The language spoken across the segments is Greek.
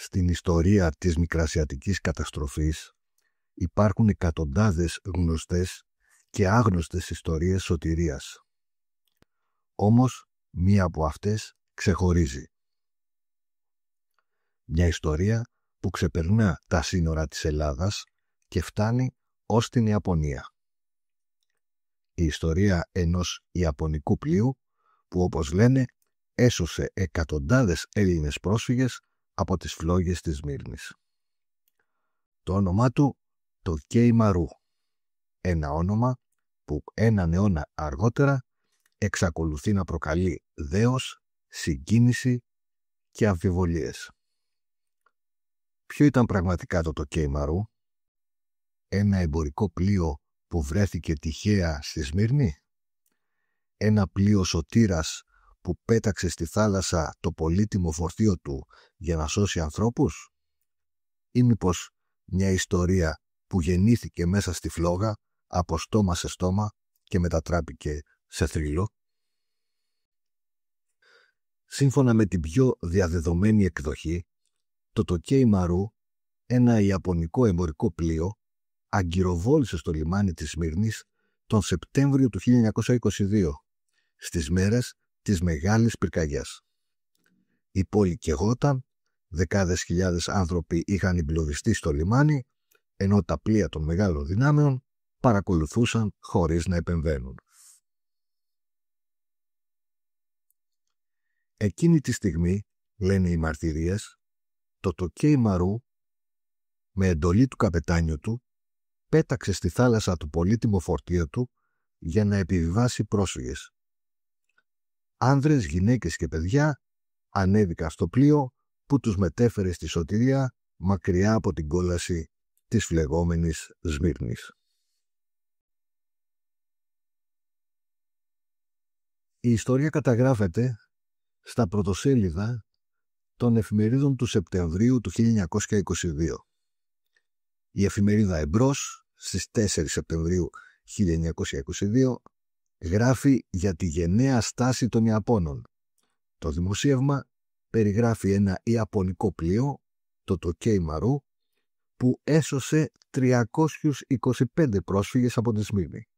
Στην ιστορία της Μικρασιατικής καταστροφής υπάρχουν εκατοντάδες γνωστές και άγνωστες ιστορίες σωτηρίας. Όμως, μία από αυτές ξεχωρίζει. Μια ιστορία που ξεπερνά τα σύνορα της Ελλάδας και φτάνει ως την Ιαπωνία. Η ιστορία ενός ιαπωνικού πλοίου που, όπως λένε, έσωσε εκατοντάδες Έλληνες πρόσφυγες από τις φλόγες της Σμύρνης. Το όνομά του το Κέιμαρου, ένα όνομα που έναν αιώνα αργότερα εξακολουθεί να προκαλεί δέος, συγκίνηση και αμφιβολίες. Ποιο ήταν πραγματικά το Κέιμαρου? Ένα εμπορικό πλοίο που βρέθηκε τυχαία στη Σμύρνη? Ένα πλοίο σωτήρας που πέταξε στη θάλασσα το πολύτιμο φορτίο του για να σώσει ανθρώπους? Ή μήπως μια ιστορία που γεννήθηκε μέσα στη φλόγα από στόμα σε στόμα και μετατράπηκε σε θρύλο? Σύμφωνα με την πιο διαδεδομένη εκδοχή, το Κέιμαρου, ένα ιαπωνικό εμπορικό πλοίο, αγκυροβόλησε στο λιμάνι της Σμύρνης τον Σεπτέμβριο του 1922, στις μέρες της Μεγάλης Πυρκαγιάς. Η πόλη καιγόταν, δεκάδες χιλιάδες άνθρωποι είχαν εγκλωβιστεί στο λιμάνι, ενώ τα πλοία των μεγάλων δυνάμεων παρακολουθούσαν χωρίς να επεμβαίνουν. Εκείνη τη στιγμή, λένε οι μαρτυρίες, το Κέιμαρου, με εντολή του καπετάνιου του, πέταξε στη θάλασσα το πολύτιμο φορτίο του για να επιβιβάσει πρόσφυγες. Άνδρες, γυναίκες και παιδιά ανέβηκαν στο πλοίο που τους μετέφερε στη σωτηρία μακριά από την κόλαση της φλεγόμενης Σμύρνης. Η ιστορία καταγράφεται στα πρωτοσέλιδα των εφημερίδων του Σεπτεμβρίου του 1922. Η εφημερίδα Εμπρός στις 4 Σεπτεμβρίου 1922 γράφει για τη γενναία στάση των Ιαπώνων. Το δημοσίευμα περιγράφει ένα ιαπωνικό πλοίο, το Κέιμαρου, που έσωσε 325 πρόσφυγες από τη Σμύρνη.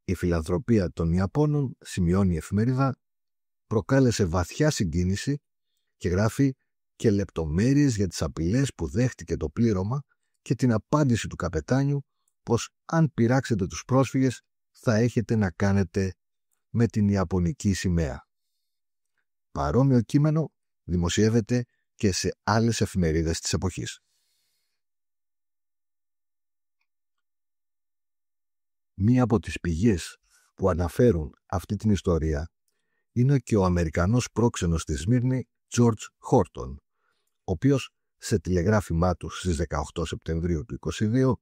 Η φιλανθρωπία των Ιαπώνων, σημειώνει η εφημερίδα, προκάλεσε βαθιά συγκίνηση και γράφει και λεπτομέρειες για τις απειλές που δέχτηκε το πλήρωμα και την απάντηση του καπετάνιου πως αν πειράξετε τους πρόσφυγες θα έχετε να κάνετε με την Ιαπωνική σημαία. Παρόμοιο κείμενο δημοσιεύεται και σε άλλες εφημερίδες της εποχής. Μία από τις πηγές που αναφέρουν αυτή την ιστορία είναι και ο Αμερικανός πρόξενος στη Σμύρνη George Horton, ο οποίος σε τηλεγράφημά του στις 18 Σεπτεμβρίου του 1922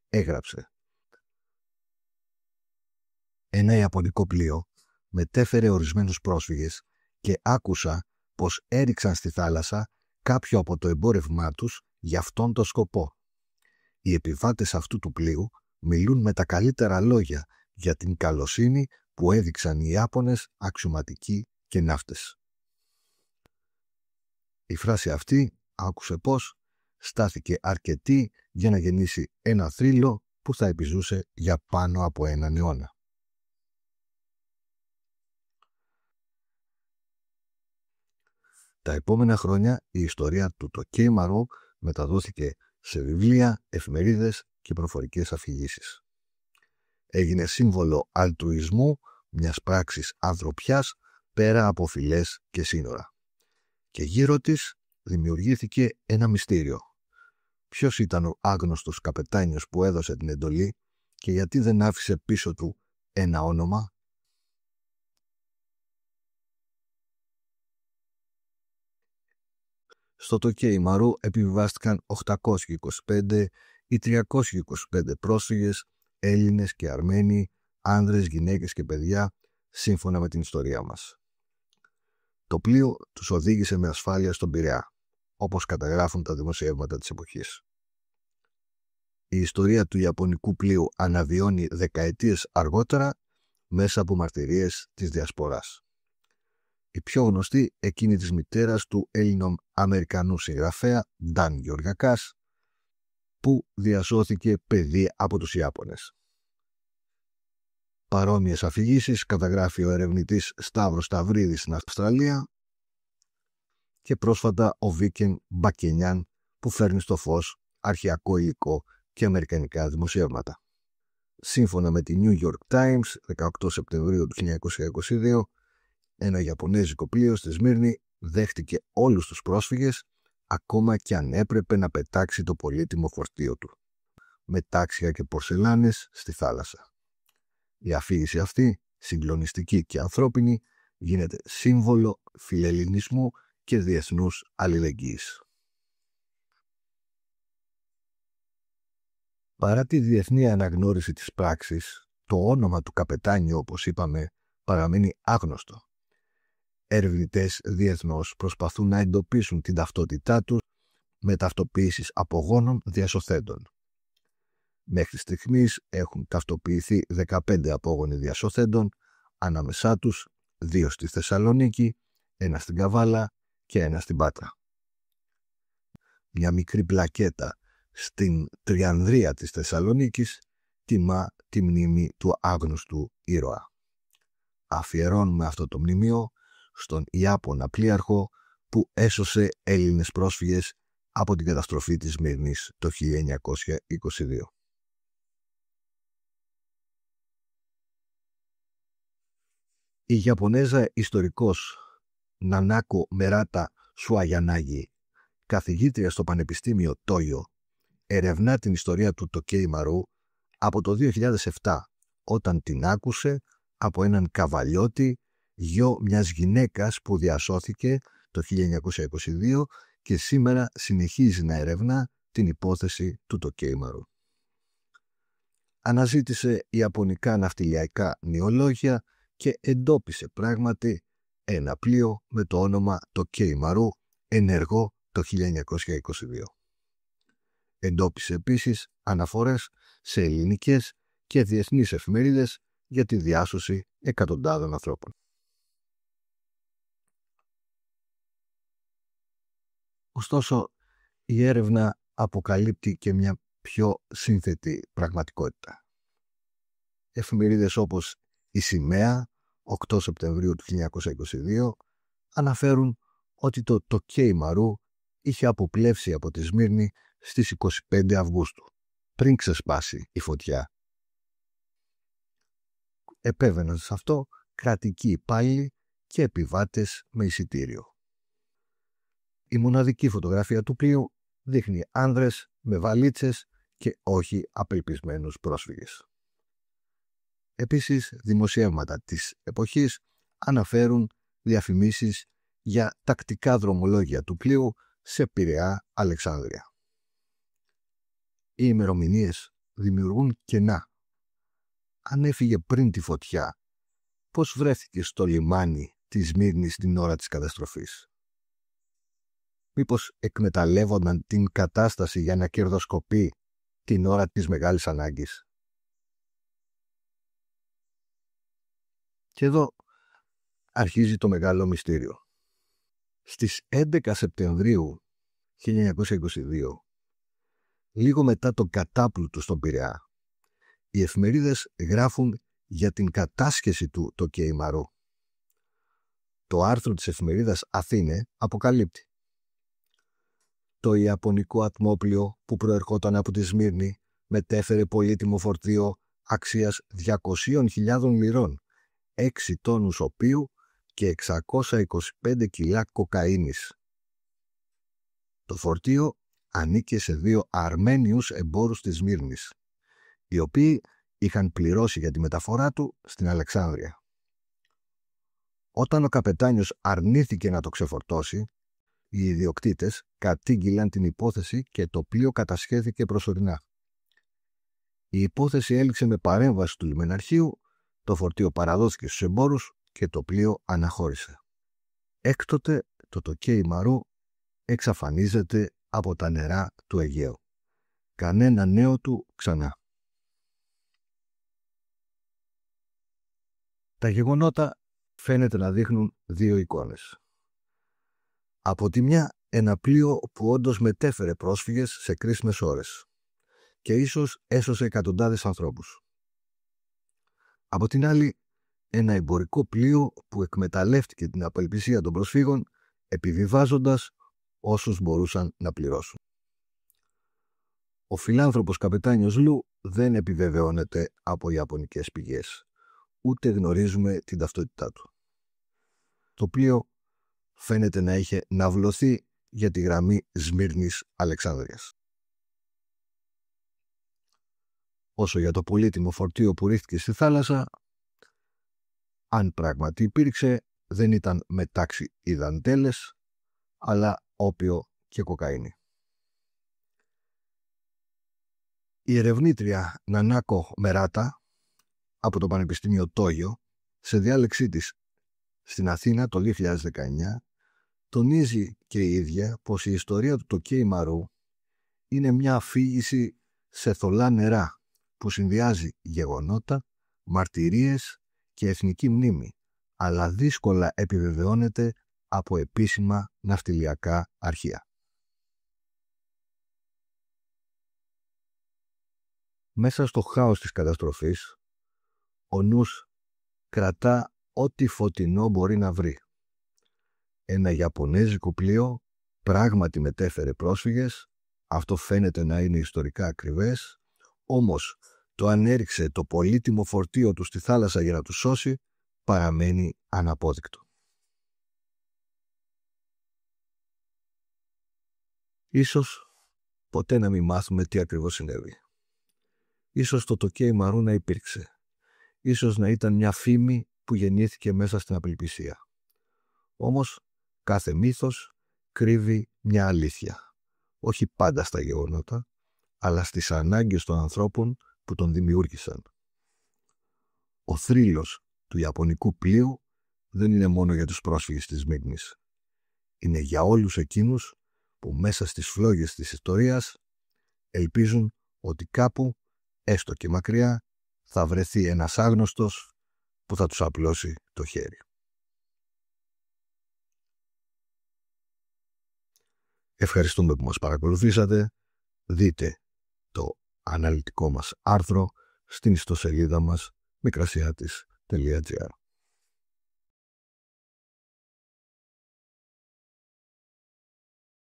έγραψε: «Ένα ιαπωνικό πλοίο μετέφερε ορισμένους πρόσφυγες και άκουσα πως έριξαν στη θάλασσα κάποιο από το εμπόρευμά τους για αυτόν τον σκοπό. Οι επιβάτες αυτού του πλοίου μιλούν με τα καλύτερα λόγια για την καλοσύνη που έδειξαν οι Ιάπωνες αξιωματικοί και ναύτες». Η φράση αυτή, άκουσε πως, στάθηκε αρκετή για να γεννήσει ένα θρύλο που θα επιζούσε για πάνω από έναν αιώνα. Τα επόμενα χρόνια η ιστορία του Κέιμαρου μεταδόθηκε σε βιβλία, εφημερίδες και προφορικές αφηγήσεις. Έγινε σύμβολο αλτρουισμού, μιας πράξης ανθρωπιάς πέρα από φυλές και σύνορα. Και γύρω της δημιουργήθηκε ένα μυστήριο. Ποιος ήταν ο άγνωστος καπετάνιος που έδωσε την εντολή και γιατί δεν άφησε πίσω του ένα όνομα? Στο Κέιμαρου επιβιβάστηκαν 825 ή 325 πρόσφυγες, Έλληνες και Αρμένοι, άνδρες, γυναίκες και παιδιά, σύμφωνα με την ιστορία μας. Το πλοίο τους οδήγησε με ασφάλεια στον Πειραιά, όπως καταγράφουν τα δημοσιεύματα της εποχής. Η ιστορία του Ιαπωνικού πλοίου αναβιώνει δεκαετίες αργότερα μέσα από μαρτυρίες της Διασποράς. η πιο γνωστή εκείνη της μητέρας του Έλληνο-Αμερικανού συγγραφέα Νταν Γεωργακάς, που διασώθηκε παιδί από τους Ιάπωνες. Παρόμοιες αφηγήσεις καταγράφει ο ερευνητής Σταύρος Σταυρίδης στην Αυστραλία και πρόσφατα ο Βίκεν Μπακενιάν, που φέρνει στο φως αρχαιακό υλικό και αμερικανικά δημοσιεύματα. Σύμφωνα με τη New York Times, 18 Σεπτεμβρίου του 1922, ένα Ιαπωνέζικο πλοίο στη Σμύρνη δέχτηκε όλους τους πρόσφυγες, ακόμα και αν έπρεπε να πετάξει το πολύτιμο φορτίο του, με τάξια και πορσελάνες στη θάλασσα. Η αφήγηση αυτή, συγκλονιστική και ανθρώπινη, γίνεται σύμβολο φιλελληνισμού και διεθνούς αλληλεγγύης. Παρά τη διεθνή αναγνώριση της πράξης, το όνομα του καπετάνιου, όπως είπαμε, παραμένει άγνωστο. Ερευνητές διεθνώς προσπαθούν να εντοπίσουν την ταυτότητά τους με ταυτοποιήσεις απογόνων διασωθέντων. Μέχρι στιγμής έχουν ταυτοποιηθεί 15 απόγονοι διασωθέντων, ανάμεσά τους 2 στη Θεσσαλονίκη, 1 στην Καβάλα και 1 στην Πάτρα. Μια μικρή πλακέτα στην Τριανδρία της Θεσσαλονίκης τιμά τη μνήμη του άγνωστου ήρωα. Αφιερώνουμε αυτό το μνημείο στον Ιάπωνα πλοίαρχο που έσωσε Έλληνες πρόσφυγες από την καταστροφή της Σμύρνης το 1922. Η Ιαπωνέζα ιστορικός Νανάκο Μεράτα Σουαγιανάγη, καθηγήτρια στο Πανεπιστήμιο Τόιο, ερευνά την ιστορία του Τοκέιμαρου από το 2007, όταν την άκουσε από έναν καβαλιώτη, γιο μιας γυναίκας που διασώθηκε το 1922 και σήμερα συνεχίζει να ερευνά την υπόθεση του Τοκέιμαρου. Αναζήτησε ιαπωνικά ναυτιλιακά νεολόγια και εντόπισε πράγματι ένα πλοίο με το όνομα Τοκέιμαρου ενεργό το 1922. Εντόπισε επίσης αναφορές σε ελληνικές και διεθνείς εφημερίδες για τη διάσωση εκατοντάδων ανθρώπων. Ωστόσο, η έρευνα αποκαλύπτει και μια πιο σύνθετη πραγματικότητα. Εφημερίδες όπως η Σημαία, 8 Σεπτεμβρίου του 1922, αναφέρουν ότι το Τοκέιμαρου είχε αποπλεύσει από τη Σμύρνη στις 25 Αυγούστου, πριν ξεσπάσει η φωτιά. Επέβαιναν σε αυτό κρατικοί υπάλληλοι και επιβάτες με εισιτήριο. Η μοναδική φωτογραφία του πλοίου δείχνει άνδρες με βαλίτσες και όχι απελπισμένους πρόσφυγες. Επίσης, δημοσιεύματα της εποχής αναφέρουν διαφημίσεις για τακτικά δρομολόγια του πλοίου σε Πειραιά, Αλεξάνδρεια. Οι ημερομηνίες δημιουργούν κενά. Αν έφυγε πριν τη φωτιά, πώς βρέθηκε στο λιμάνι της Σμύρνης την ώρα της καταστροφής? Μήπως εκμεταλλεύονταν την κατάσταση για να κερδοσκοπεί την ώρα της μεγάλης ανάγκης? Και εδώ αρχίζει το μεγάλο μυστήριο. Στις 11 Σεπτεμβρίου 1922, λίγο μετά τον κατάπλουτο στον Πειραιά, οι εφημερίδες γράφουν για την κατάσχεση του Τοκέιμαρου. Το άρθρο της εφημερίδας Αθήνε αποκαλύπτει: το ιαπωνικό ατμόπλιο που προερχόταν από τη Σμύρνη μετέφερε πολύτιμο φορτίο αξίας 200.000 λιρών, 6 τόνους οπίου και 625 κιλά κοκαίνης. Το φορτίο ανήκε σε 2 Αρμένιους εμπόρους της Σμύρνης, οι οποίοι είχαν πληρώσει για τη μεταφορά του στην Αλεξάνδρεια. Όταν ο καπετάνιος αρνήθηκε να το ξεφορτώσει, οι ιδιοκτήτες κατήγγειλαν την υπόθεση και το πλοίο κατασχέθηκε προσωρινά. Η υπόθεση έληξε με παρέμβαση του λιμεναρχείου, το φορτίο παραδόθηκε στους εμπόρους και το πλοίο αναχώρησε. Έκτοτε το Τοκέιμαρου εξαφανίζεται από τα νερά του Αιγαίου. Κανένα νέο του ξανά. Τα γεγονότα φαίνεται να δείχνουν δύο εικόνες. Από τη μια, ένα πλοίο που όντως μετέφερε πρόσφυγες σε κρίσιμες ώρες και ίσως έσωσε εκατοντάδες ανθρώπους. Από την άλλη, ένα εμπορικό πλοίο που εκμεταλλεύτηκε την απελπισία των προσφύγων επιβιβάζοντας όσους μπορούσαν να πληρώσουν. Ο φιλάνθρωπος καπετάνιος Λου δεν επιβεβαιώνεται από ιαπωνικές πηγές, ούτε γνωρίζουμε την ταυτότητά του. Το πλοίο φαίνεται να είχε ναυλωθεί για τη γραμμή Σμύρνης-Αλεξάνδρειας. Όσο για το πολύτιμο φορτίο που ρίχθηκε στη θάλασσα, αν πράγματι υπήρξε, δεν ήταν μετάξι υδαντέλες, αλλά όπιο και κοκαίνη. Η ερευνήτρια Νανάκο Μεράτα από το Πανεπιστήμιο Τόγιο, σε διάλεξή της στην Αθήνα το 2019, τονίζει και η ίδια πως η ιστορία του Τοκέι Μαρού είναι μια αφήγηση σε θολά νερά που συνδυάζει γεγονότα, μαρτυρίες και εθνική μνήμη, αλλά δύσκολα επιβεβαιώνεται από επίσημα ναυτιλιακά αρχεία. Μέσα στο χάος της καταστροφής, ο νους κρατά ό,τι φωτεινό μπορεί να βρει. Ένα ιαπωνέζικο πλοίο πράγματι μετέφερε πρόσφυγες, αυτό φαίνεται να είναι ιστορικά ακριβές, όμως το αν έριξε το πολύτιμο φορτίο του στη θάλασσα για να τους σώσει παραμένει αναπόδεικτο. Ίσως ποτέ να μην μάθουμε τι ακριβώς συνέβη. Ίσως το Τοκέι Μαρού να υπήρξε. Ίσως να ήταν μια φήμη που γεννήθηκε μέσα στην απελπισία. Όμως κάθε μύθος κρύβει μια αλήθεια. Όχι πάντα στα γεγονότα, αλλά στις ανάγκες των ανθρώπων που τον δημιούργησαν. Ο θρύλος του ιαπωνικού πλοίου δεν είναι μόνο για τους πρόσφυγες της Σμύρνης. Είναι για όλους εκείνους που μέσα στις φλόγες της ιστορίας ελπίζουν ότι κάπου, έστω και μακριά, θα βρεθεί ένας άγνωστος που θα τους απλώσει το χέρι. Ευχαριστούμε που μας παρακολουθήσατε. Δείτε το αναλυτικό μας άρθρο στην ιστοσελίδα μας mikrasiatis.gr.